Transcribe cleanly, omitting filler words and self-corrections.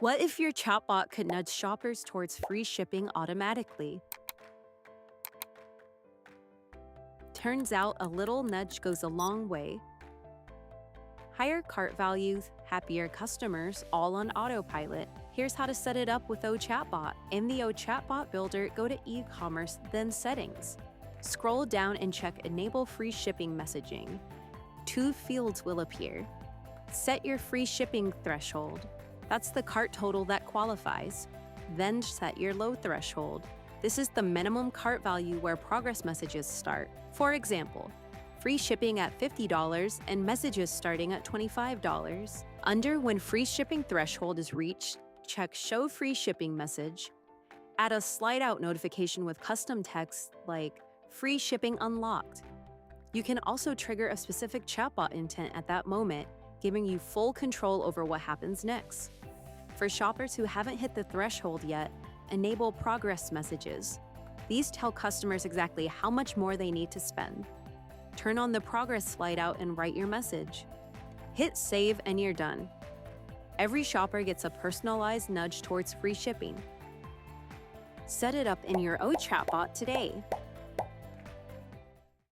What if your chatbot could nudge shoppers towards free shipping automatically? Turns out a little nudge goes a long way. Higher cart values, happier customers, all on autopilot. Here's how to set it up with Ochatbot. In the Ochatbot builder, go to e-commerce, then settings. Scroll down and check Enable Free Shipping Messaging. Two fields will appear. Set your free shipping threshold. That's the cart total that qualifies. Then set your low threshold. This is the minimum cart value where progress messages start. For example, free shipping at $50 and messages starting at $25. Under when free shipping threshold is reached, check Show Free Shipping Message. Add a slide out notification with custom text like Free Shipping Unlocked. You can also trigger a specific chatbot intent at that moment, giving you full control over what happens next. For shoppers who haven't hit the threshold yet, enable progress messages. These tell customers exactly how much more they need to spend. Turn on the progress slide out and write your message. Hit save and you're done. Every shopper gets a personalized nudge towards free shipping. Set it up in your Ochatbot today.